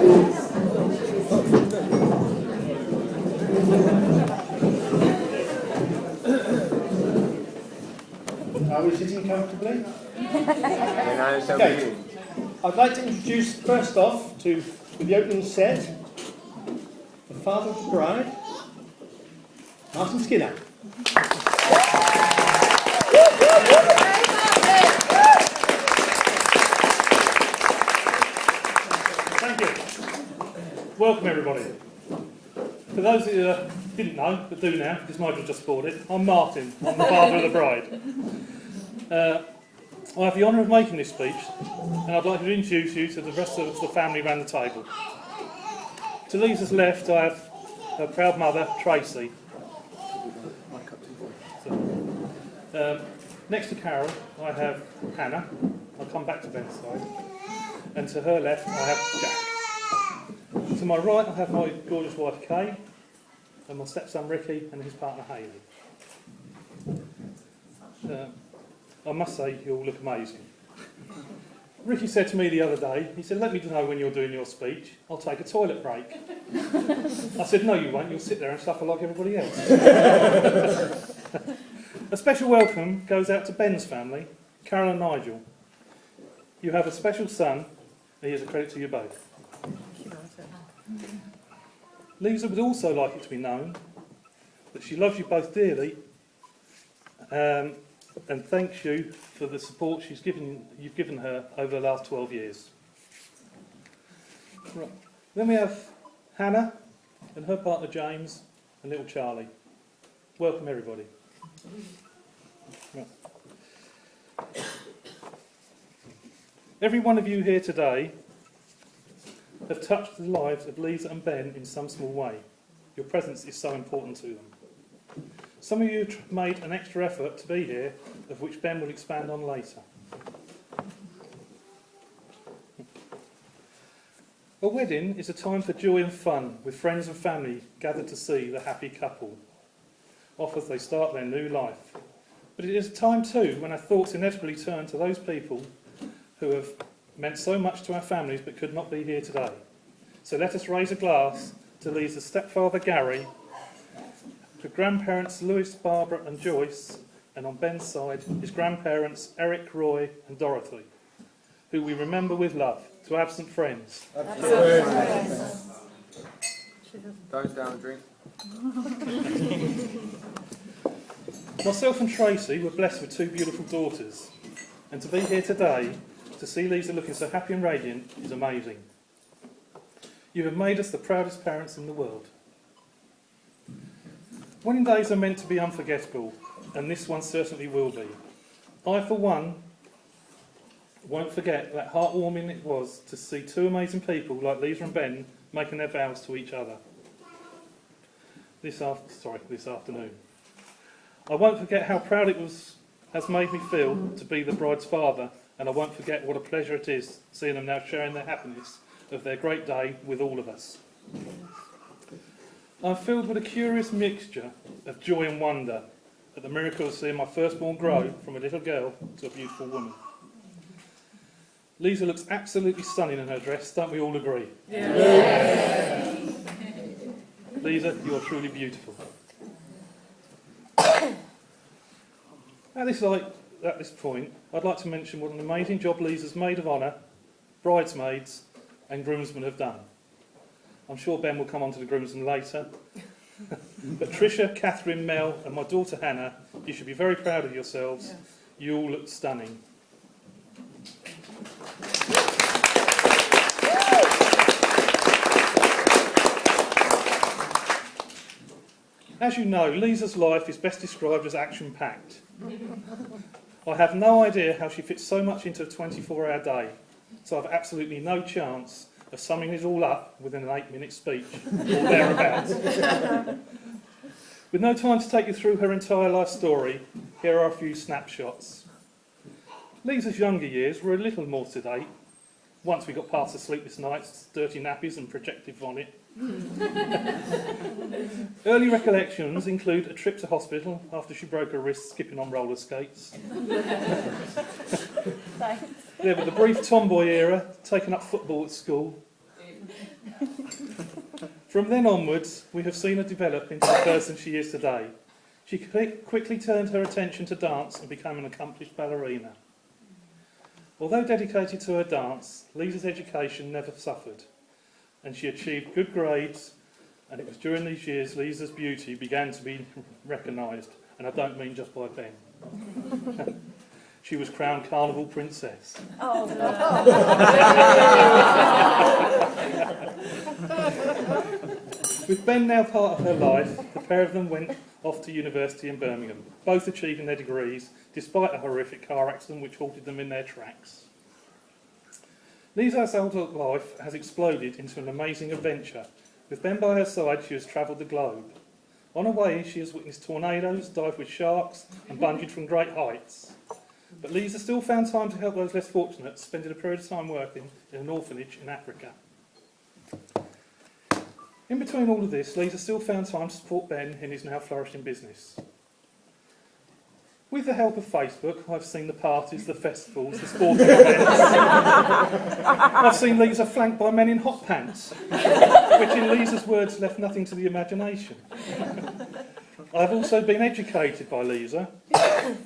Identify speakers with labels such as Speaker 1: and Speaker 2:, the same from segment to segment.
Speaker 1: Are we sitting comfortably?
Speaker 2: Okay.
Speaker 1: Okay. I'd like to introduce first off to the opening set, the father of the bride, Martin Skinner. Thank you. Welcome everybody. For those of you that didn't know, but do now, because Nigel just spoiled it, I'm Martin. I'm the father of the bride. I have the honour of making this speech, and I'd like to introduce you to the rest of the family around the table. To Lisa's left, I have her proud mother, Tracy. Next to Carol, I have Hannah. I'll come back to Ben's side. And to her left, I have Jack. To my right, I have my gorgeous wife, Kay, and my stepson, Ricky, and his partner, Hayley. I must say, you all look amazing. Ricky said to me the other day, he said, let me know when you're doing your speech, I'll take a toilet break. I said, no you won't, you'll sit there and suffer like everybody else. A special welcome goes out to Ben's family, Carol and Nigel. You have a special son, and he is a credit to you both. Lisa would also like it to be known that she loves you both dearly, and thanks you for the support you've given her over the last 12 years. Right. Then we have Hannah and her partner James and little Charlie. Welcome everybody. Right. Every one of you here today have touched the lives of Lisa and Ben in some small way. Your presence is so important to them. Some of you made an extra effort to be here, of which Ben will expand on later. A wedding is a time for joy and fun, with friends and family gathered to see the happy couple off as they start their new life. But it is a time too when our thoughts inevitably turn to those people who have meant so much to our families but could not be here today. So let us raise a glass to Lisa's stepfather Gary, to grandparents Lewis, Barbara and Joyce, and on Ben's side, his grandparents Eric, Roy and Dorothy, who we remember with love, to absent friends.
Speaker 2: Don't down and drink.
Speaker 1: Myself and Tracy were blessed with two beautiful daughters, and to be here today, to see Lisa looking so happy and radiant, is amazing. You have made us the proudest parents in the world. Wedding days are meant to be unforgettable, and this one certainly will be. I, for one, won't forget that heartwarming it was to see two amazing people like Lisa and Ben making their vows to each other this afternoon. I won't forget how proud it has made me feel to be the bride's father, and I won't forget what a pleasure it is seeing them now sharing their happiness of their great day with all of us. I'm filled with a curious mixture of joy and wonder at the miracle of seeing my firstborn grow from a little girl to a beautiful woman. Lisa looks absolutely stunning in her dress, don't we all agree? Yeah. Lisa, you are truly beautiful. At this point, I'd like to mention what an amazing job Lisa's maid of honour, bridesmaids and groomsmen have done. I'm sure Ben will come on to the groomsmen later. But Tricia, Catherine, Mel and my daughter Hannah, you should be very proud of yourselves. Yes. You all look stunning. As you know, Lisa's life is best described as action-packed. I have no idea how she fits so much into a 24-hour day, so I've absolutely no chance of summing it all up within an 8-minute speech, or thereabouts. With no time to take you through her entire life story, here are a few snapshots. Lisa's younger years were a little more sedate, once we got past the sleepless nights, dirty nappies and projected vomit. Early recollections include a trip to hospital after she broke her wrist skipping on roller skates. Yeah, but the brief tomboy era, taking up football at school, From then onwards, we have seen her develop into the person she is today. She quickly turned her attention to dance and became an accomplished ballerina. Although dedicated to her dance, Lisa's education never suffered, and she achieved good grades, and it was during these years Lisa's beauty began to be recognised, and I don't mean just by Ben. She was crowned Carnival Princess.
Speaker 3: Oh,
Speaker 1: With Ben now part of her life, the pair of them went off to university in Birmingham, both achieving their degrees despite a horrific car accident which halted them in their tracks. Lisa's adult life has exploded into an amazing adventure. With Ben by her side, she has travelled the globe. On her way, she has witnessed tornadoes, dived with sharks, and bungeed from great heights. But Lisa still found time to help those less fortunate, spending a period of time working in an orphanage in Africa. In between all of this, Lisa still found time to support Ben in his now flourishing business. With the help of Facebook, I've seen the parties, the festivals, the sporting events. I've seen Lisa flanked by men in hot pants, which in Lisa's words left nothing to the imagination. I've also been educated by Lisa.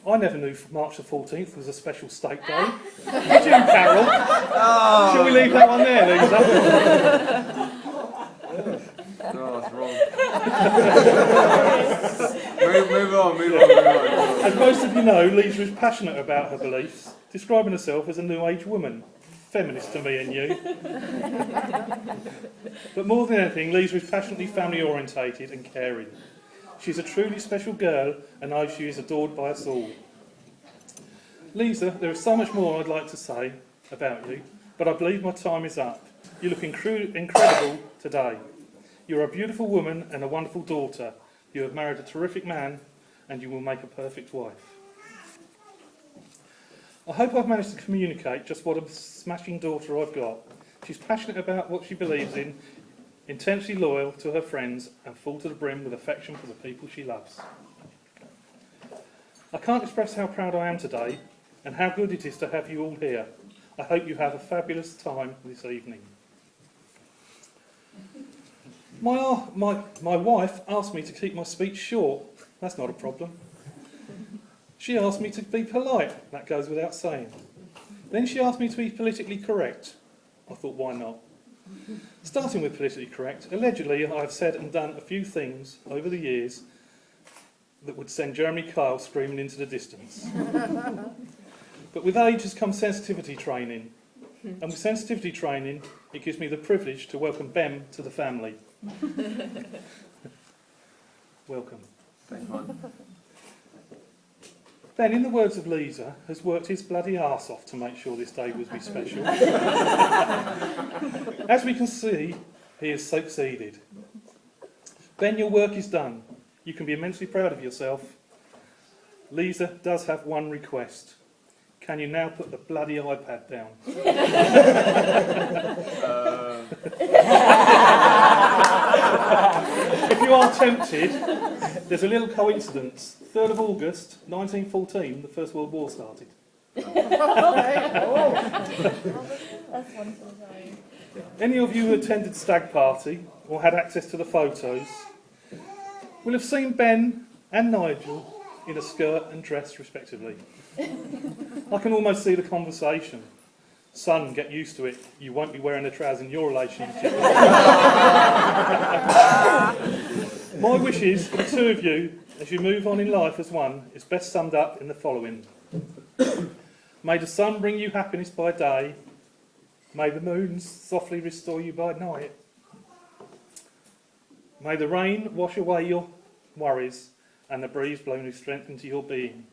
Speaker 1: I never knew March the 14th was a special state day. Did you, Carol?
Speaker 2: Oh.
Speaker 1: Shall we leave that one there, Lisa?
Speaker 2: No, that's wrong. move on.
Speaker 1: As most of you know, Lisa is passionate about her beliefs, describing herself as a new age woman. Feminist to me and you. But more than anything, Lisa is passionately family orientated and caring. She's a truly special girl and knows she is adored by us all. Lisa, there is so much more I'd like to say about you, but I believe my time is up. You look incredible today. You're a beautiful woman and a wonderful daughter. You have married a terrific man and you will make a perfect wife. I hope I've managed to communicate just what a smashing daughter I've got. She's passionate about what she believes in, intensely loyal to her friends and full to the brim with affection for the people she loves. I can't express how proud I am today and how good it is to have you all here. I hope you have a fabulous time this evening. My wife asked me to keep my speech short. That's not a problem. She asked me to be polite. That goes without saying. Then she asked me to be politically correct. I thought, why not? Starting with politically correct, allegedly I have said and done a few things over the years that would send Jeremy Kyle screaming into the distance. But with age has come sensitivity training. And with sensitivity training, it gives me the privilege to welcome Ben to the family. Welcome.
Speaker 2: Thanks, man.
Speaker 1: Ben, in the words of Lisa, has worked his bloody arse off to make sure this day would be special. As we can see, he has succeeded. Ben, your work is done. You can be immensely proud of yourself. Lisa does have one request. Can you now put the bloody iPad down? If you are tempted, there's a little coincidence. 3rd of August, 1914, the First World War started.
Speaker 3: That's wonderful.
Speaker 1: Any of you who attended Stag Party or had access to the photos will have seen Ben and Nigel in a skirt and dress respectively. I can almost see the conversation. Son, get used to it. You won't be wearing the trousers in your relationship. My wishes for the two of you as you move on in life as one is best summed up in the following. May the sun bring you happiness by day. May the moon softly restore you by night. May the rain wash away your worries and the breeze blow new strength into your being.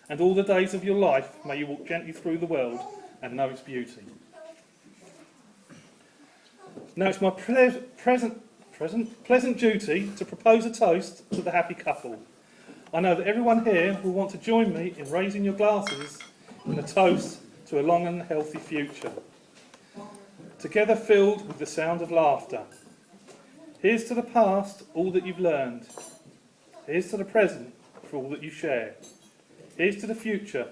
Speaker 1: And all the days of your life may you walk gently through the world and know its beauty. Now it's my pleasant duty to propose a toast to the happy couple. I know that everyone here will want to join me in raising your glasses in a toast to a long and healthy future, together filled with the sound of laughter. Here's to the past, all that you've learned. Here's to the present, for all that you share. Here's to the future,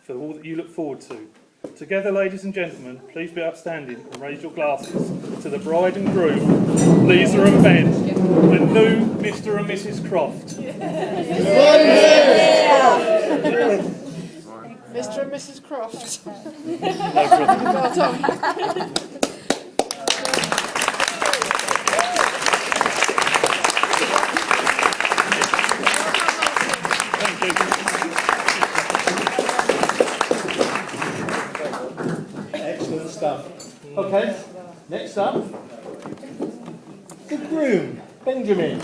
Speaker 1: for all that you look forward to. Together, ladies and gentlemen, please be upstanding and raise your glasses to the bride and groom, Lisa and Ben, the new Mr. and Mrs. Croft.
Speaker 4: Mr. and Mrs. Croft.
Speaker 1: No problem.
Speaker 4: Well done.
Speaker 5: Excellent stuff. Okay, next up, the groom, Benjamin.